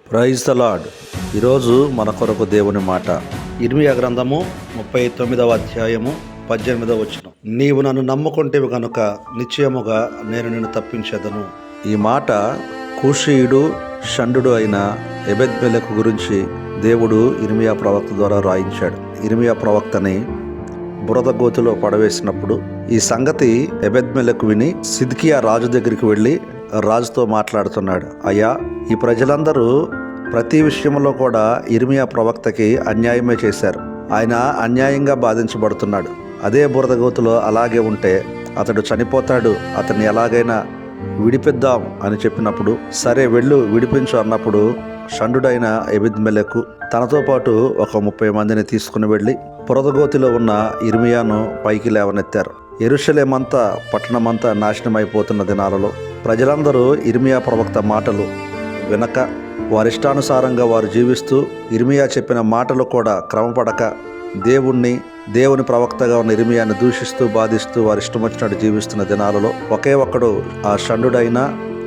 Praise the lord. ఈరోజు మన కొరకు దేవుని మాట ఇర్మీయా గ్రంథము 39వ అధ్యాయము 18వ వచనం. నీవు నన్ను నమ్ముకుంటేవి గనుక నిశ్చయముగా నేను నిన్ను తప్పించేదను. ఈ మాట కూషీయుడు షండు అయిన ఎబెద్మెలెకు గురించి దేవుడు ఇర్మీయా ప్రవక్త ద్వారా రాయించాడు. ఇర్మీయా ప్రవక్తని బురద గోతిలో పడవేసినప్పుడు ఈ సంగతి ఎబెద్మెలెకు విని సిద్కియా రాజు దగ్గరికి వెళ్ళి రాజుతో మాట్లాడుతున్నాడు. అయ్యా, ఈ ప్రజలందరూ ప్రతి విషయంలో కూడా ఇర్మీయా ప్రవక్తకి అన్యాయమే చేశారు. ఆయన అన్యాయంగా బాధించబడుతున్నాడు. అదే బురద గోతులో అలాగే ఉంటే అతడు చనిపోతాడు, అతన్ని ఎలాగైనా విడిపిద్దాం అని చెప్పినప్పుడు, సరే వెళ్ళు విడిపించు అన్నప్పుడు షండుడైన ఎబెద్మెలెకు తనతో పాటు ఒక 30 మందిని తీసుకుని వెళ్ళి బురదగోతిలో ఉన్న ఇర్మీయాను పైకి లేవనెత్తారు. యెరూషలేమంతా పట్టణమంతా నాశనమైపోతున్న దినాలలో ప్రజలందరూ ఇర్మీయా ప్రవక్త మాటలు వినక వారిష్టానుసారంగా వారు జీవిస్తూ ఇర్మీయా చెప్పిన మాటలు కూడా క్రమపడక దేవుని ప్రవక్తగా ఉన్న ఇర్మీయాను దూషిస్తూ బాధిస్తూ వారి ఇష్టం వచ్చినట్టు జీవిస్తున్న దినాలలో ఒకే ఒక్కడు ఆ షండుడైన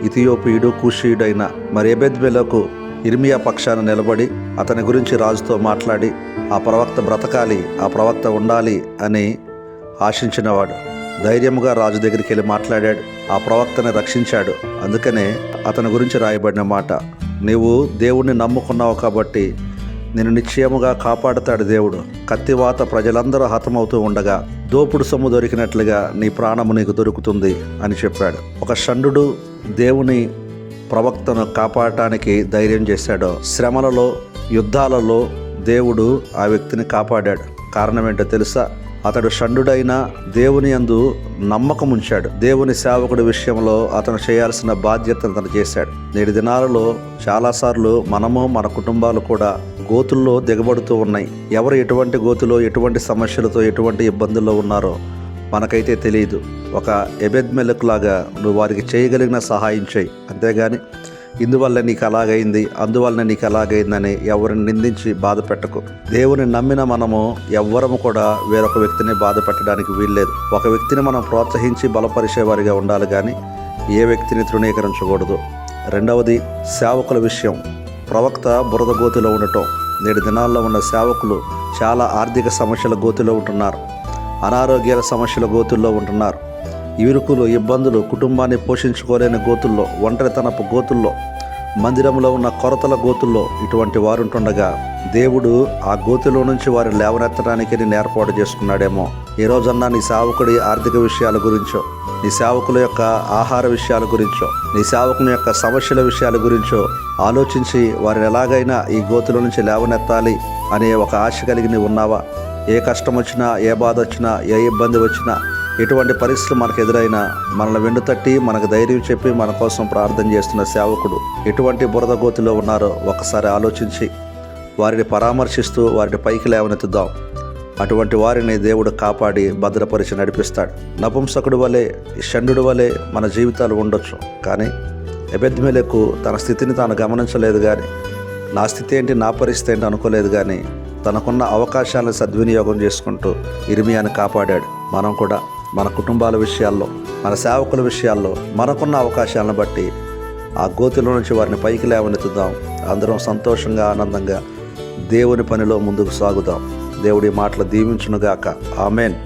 ఇథియోపియుడు కూషీయుడైన మరి ఎబెద్మెలెకు ఇర్మీయా పక్షాన నిలబడి అతని గురించి రాజుతో మాట్లాడి ఆ ప్రవక్త బ్రతకాలి, ఆ ప్రవక్త ఉండాలి అని ఆశించినవాడు ధైర్యముగా రాజు దగ్గరికి వెళ్ళి మాట్లాడాడు. ఆ ప్రవక్తని రక్షించాడు. అందుకనే అతని గురించి రాయబడిన మాట, నీవు దేవుణ్ణి నమ్ముకున్నావు కాబట్టి నేను నిశ్చయముగా కాపాడుతాడు దేవుడు. కత్తివాత ప్రజలందరూ హతమవుతూ ఉండగా దోపుడు సొమ్ము దొరికినట్లుగా నీ ప్రాణము నీకు దొరుకుతుంది అని చెప్పాడు. ఒక షండు దేవుని ప్రవక్తను కాపాడటానికి ధైర్యం చేశాడో, శ్రమలలో యుద్ధాలలో దేవుడు ఆ వ్యక్తిని కాపాడాడు. కారణం ఏంటో తెలుసా? అతడు షండుడైన దేవుని యందు నమ్మకం ఉంచాడు. దేవుని సేవకుడి విషయంలో అతను చేయాల్సిన బాధ్యతను అతను చేశాడు. నేటి దినాలలో చాలాసార్లు మనము మన కుటుంబాలు కూడా గోతుల్లో దిగబడుతూ ఉన్నాయి. ఎవరు ఎటువంటి గోతులో ఎటువంటి సమస్యలతో ఎటువంటి ఇబ్బందుల్లో ఉన్నారో మనకైతే తెలియదు. ఒక ఎబెద్మెలెకు లాగా నువ్వు వారికి చేయగలిగిన సహాయం చేయి. అంతేగాని ఇందువల్ల నీకు అలాగైంది, అందువల్ల నీకు అలాగైందని ఎవరిని నిందించి బాధ పెట్టకు. దేవుని నమ్మిన మనము ఎవ్వరము కూడా వేరొక వ్యక్తిని బాధ పెట్టడానికి వీల్లేదు. ఒక వ్యక్తిని మనం ప్రోత్సహించి బలపరిచేవారిగా ఉండాలి, కానీ ఏ వ్యక్తిని తృణీకరించకూడదు. రెండవది, సేవకుల విషయం. ప్రవక్త బురద గోతిలో ఉండటం. నేటి దినాల్లో ఉన్న సేవకులు చాలా ఆర్థిక సమస్యల గోతిలో ఉంటున్నారు, అనారోగ్యాల సమస్యల గోతుల్లో ఉంటున్నారు, ఇరుకులు ఇబ్బందులు, కుటుంబాన్ని పోషించుకోలేని గోతుల్లో, ఒంటరితనపు గోతుల్లో, మందిరంలో ఉన్న కొరతల గోతుల్లో ఇటువంటి వారు ఉంటుండగా దేవుడు ఆ గోతులో నుంచి వారిని లేవనెత్తడానికి నేను ఏర్పాటు చేసుకున్నాడేమో. ఈ రోజన్నా నీ సేవకుడి ఆర్థిక విషయాల గురించో, నీ సేవకుల యొక్క ఆహార విషయాల గురించో, నీ సేవకుని యొక్క సమస్యల విషయాల గురించో ఆలోచించి వారిని ఎలాగైనా ఈ గోతుల నుంచి లేవనెత్తాలి అనే ఒక ఆశ కలిగి నీవు ఉన్నావా? ఏ కష్టం వచ్చినా, ఏ బాధ వచ్చినా, ఏ ఇబ్బంది వచ్చినా, ఎటువంటి పరిస్థితులు మనకు ఎదురైనా మనల్ని వెన్ను తట్టి మనకు ధైర్యం చెప్పి మన కోసం ప్రార్థన చేస్తున్న సేవకుడు ఎటువంటి బురద గోతిలో ఉన్నారో ఒకసారి ఆలోచించి వారిని పరామర్శిస్తూ వారిని పైకి లేవనెత్తుదాం. అటువంటి వారిని దేవుడు కాపాడి భద్రపరిచి నడిపిస్తాడు. నపుంసకుడు వలె, షండు వలె మన జీవితాలు ఉండొచ్చు, కానీ ఎబెద్మెలెకు తన స్థితిని తాను గమనించలేదు. కానీ నా స్థితి ఏంటి, నా పరిస్థితి ఏంటి అనుకోలేదు. కానీ తనకున్న అవకాశాలను సద్వినియోగం చేసుకుంటూ ఇర్మీయాను కాపాడాడు. మనం కూడా మన కుటుంబాల విషయాల్లో, మన సేవకుల విషయాల్లో మనకున్న అవకాశాలను బట్టి ఆ గోతిలో నుంచి వారిని పైకి లేవనెత్తుదాం. అందరం సంతోషంగా ఆనందంగా దేవుని పనిలో ముందుకు సాగుదాం. దేవుడి మాటలు దీవించునుగాక. ఆమెన్.